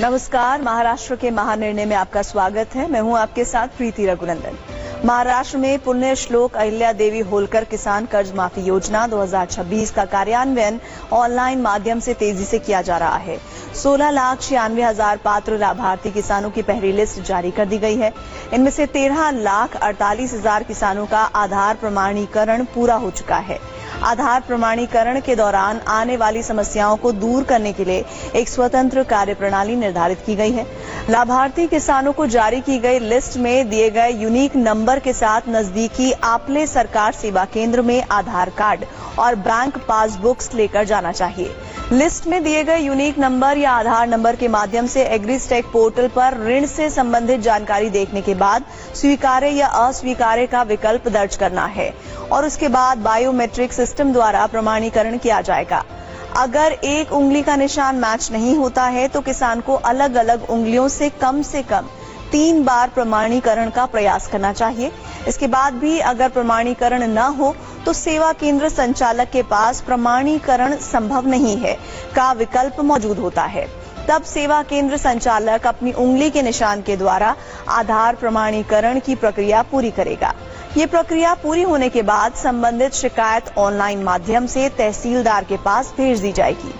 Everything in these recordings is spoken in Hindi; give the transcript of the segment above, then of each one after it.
नमस्कार, महाराष्ट्र के महानिर्णय में आपका स्वागत है। मैं हूं आपके साथ प्रीति रघुनंदन। महाराष्ट्र में पुण्य श्लोक अहिल्या देवी होलकर किसान कर्ज माफी योजना 2026 का कार्यान्वयन ऑनलाइन माध्यम से तेजी से किया जा रहा है। 16,96,000 पात्र लाभार्थी किसानों की पहली लिस्ट जारी कर दी गई है। इनमें से 13,48,000 किसानों का आधार प्रमाणीकरण पूरा हो चुका है। आधार प्रमाणीकरण के दौरान आने वाली समस्याओं को दूर करने के लिए एक स्वतंत्र कार्यप्रणाली निर्धारित की गई है। लाभार्थी किसानों को जारी की गई लिस्ट में दिए गए यूनिक नंबर के साथ नजदीकी आपले सरकार सेवा केंद्र में आधार कार्ड और बैंक पासबुक्स लेकर जाना चाहिए। लिस्ट में दिए गए यूनिक नंबर या आधार नंबर के माध्यम से एग्रीस्टेक पोर्टल पर ऋण से संबंधित जानकारी देखने के बाद स्वीकार्य या अस्वीकार्य का विकल्प दर्ज करना है और उसके बाद बायोमेट्रिक सिस्टम द्वारा प्रमाणीकरण किया जाएगा। अगर एक उंगली का निशान मैच नहीं होता है तो किसान को अलग अलग उंगलियों से कम 3 बार प्रमाणीकरण का प्रयास करना चाहिए। इसके बाद भी अगर प्रमाणीकरण न हो तो सेवा केंद्र संचालक के पास प्रमाणीकरण संभव नहीं है का विकल्प मौजूद होता है। तब सेवा केंद्र संचालक अपनी उंगली के निशान के द्वारा आधार प्रमाणीकरण की प्रक्रिया पूरी करेगा। ये प्रक्रिया पूरी होने के बाद संबंधित शिकायत ऑनलाइन माध्यम से तहसीलदार के पास भेज दी जाएगी।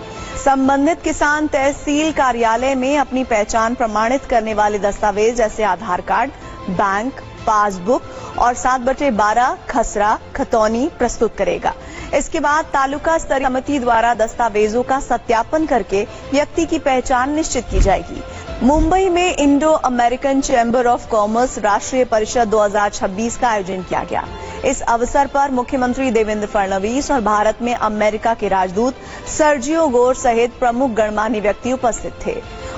संबंधित किसान तहसील कार्यालय में अपनी पहचान प्रमाणित करने वाले दस्तावेज जैसे आधार कार्ड, बैंक पासबुक और 7/12 खसरा खतौनी प्रस्तुत करेगा। इसके बाद तालुका स्तरीय समिति द्वारा दस्तावेजों का सत्यापन करके व्यक्ति की पहचान निश्चित की जाएगी। मुंबई में Indo American chamber of commerce राष्ट्रीय परिषद 2026 का आयोजन किया गया। इस अवसर पर मुख्यमंत्री देवेंद्र फडणवीस और भारत में अमेरिका के राजदूत सर्जियो गोर सहित प्रमुख गणमान्य व्यक्ति उपस्थित थे।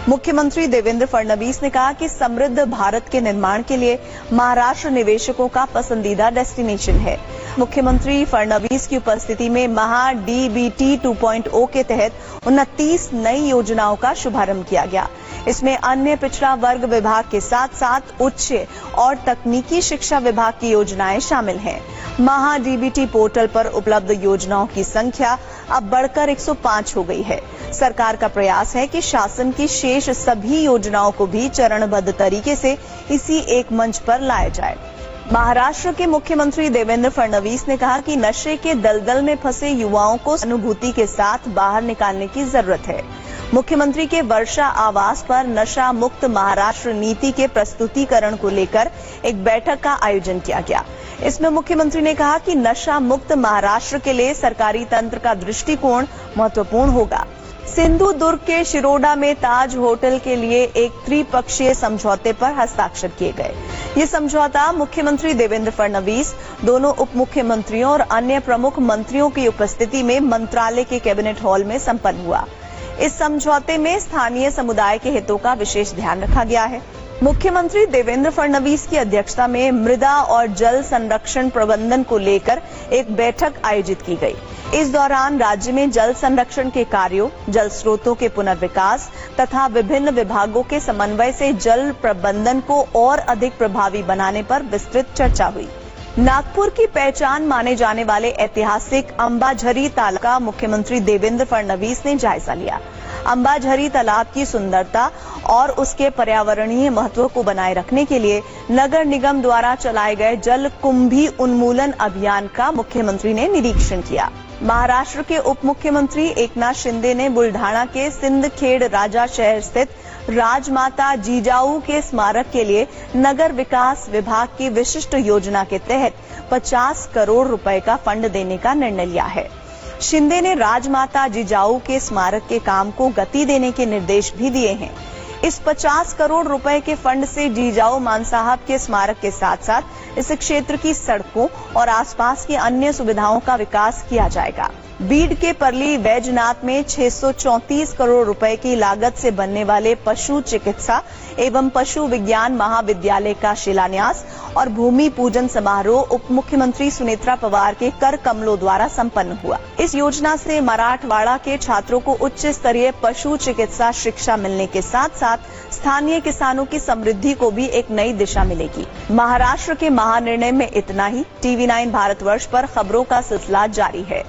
मुख्यमंत्री देवेंद्र फडणवीस ने कहा कि समृद्ध भारत के निर्माण के लिए महाराष्ट्र निवेशकों का पसंदीदा डेस्टिनेशन है। मुख्यमंत्री फडणवीस की उपस्थिति में महा डीबीटी 2.0 के तहत 29 नई योजनाओं का शुभारंभ किया गया। इसमें अन्य पिछड़ा वर्ग विभाग के साथ साथ उच्च और तकनीकी शिक्षा विभाग की योजनाएं शामिल हैं। महा डीबीटी पोर्टल पर उपलब्ध योजनाओं की संख्या अब बढ़कर 105 हो गई है। सरकार का प्रयास है कि शासन की शेष सभी योजनाओं को भी चरणबद्ध तरीके से इसी एक मंच पर लाया जाए। महाराष्ट्र के मुख्यमंत्री देवेंद्र फडणवीस ने कहा कि नशे के दलदल में फंसे युवाओं को अनुभूति के साथ बाहर निकालने की जरूरत है। मुख्यमंत्री के वर्षा आवास पर नशा मुक्त महाराष्ट्र नीति के प्रस्तुतिकरण को लेकर एक बैठक का आयोजन किया गया। इसमें मुख्यमंत्री ने कहा कि नशा मुक्त महाराष्ट्र के लिए सरकारी तंत्र का दृष्टिकोण महत्वपूर्ण होगा। सिंधु दुर्ग के शिरोडा में ताज होटल के लिए एक त्रिपक्षीय समझौते पर हस्ताक्षर किए गए। ये समझौता मुख्यमंत्री देवेंद्र फडणवीस, दोनों उप मुख्यमंत्रियों और अन्य प्रमुख मंत्रियों की उपस्थिति में मंत्रालय के कैबिनेट हॉल में संपन्न हुआ। इस समझौते में स्थानीय समुदाय के हितों का विशेष ध्यान रखा गया है। मुख्यमंत्री देवेंद्र फडणवीस की अध्यक्षता में मृदा और जल संरक्षण प्रबंधन को लेकर एक बैठक आयोजित की गई। इस दौरान राज्य में जल संरक्षण के कार्यों, जल स्रोतों के पुनर्विकास तथा विभिन्न विभागों के समन्वय से जल प्रबंधन को और अधिक प्रभावी बनाने पर विस्तृत चर्चा हुई। नागपुर की पहचान माने जाने वाले ऐतिहासिक अंबाझरी तालाब का मुख्यमंत्री देवेंद्र फडणवीस ने जायजा लिया। अंबाझरी तालाब की सुंदरता और उसके पर्यावरणीय महत्व को बनाए रखने के लिए नगर निगम द्वारा चलाए गए जल कुंभी उन्मूलन अभियान का मुख्यमंत्री ने निरीक्षण किया। महाराष्ट्र के उप मुख्यमंत्री एकनाथ शिंदे ने बुल्ढाना के सिंदखेड राजा शहर स्थित राजमाता जिजाऊ के स्मारक के लिए नगर विकास विभाग की विशिष्ट योजना के तहत 50 करोड़ रुपए का फंड देने का निर्णय लिया है। शिंदे ने राजमाता जिजाऊ के स्मारक के काम को गति देने के निर्देश भी दिए हैं। इस 50 करोड़ रुपए के फंड से जिजाऊ मान साहब के स्मारक के साथ साथ इस क्षेत्र की सड़कों और आसपास की अन्य सुविधाओं का विकास किया जाएगा। बीड के परली वैजनाथ में 634 करोड़ रुपए की लागत से बनने वाले पशु चिकित्सा एवं पशु विज्ञान महाविद्यालय का शिलान्यास और भूमि पूजन समारोह उप मुख्यमंत्री सुनेत्रा पवार के कर कमलों द्वारा संपन्न हुआ। इस योजना से मराठवाड़ा के छात्रों को उच्च स्तरीय पशु चिकित्सा शिक्षा मिलने के साथ साथ स्थानीय किसानों की समृद्धि को भी एक नई दिशा मिलेगी। महाराष्ट्र के महानिर्णय में इतना ही। TV9 भारतवर्ष पर खबरों का सिलसिला जारी है।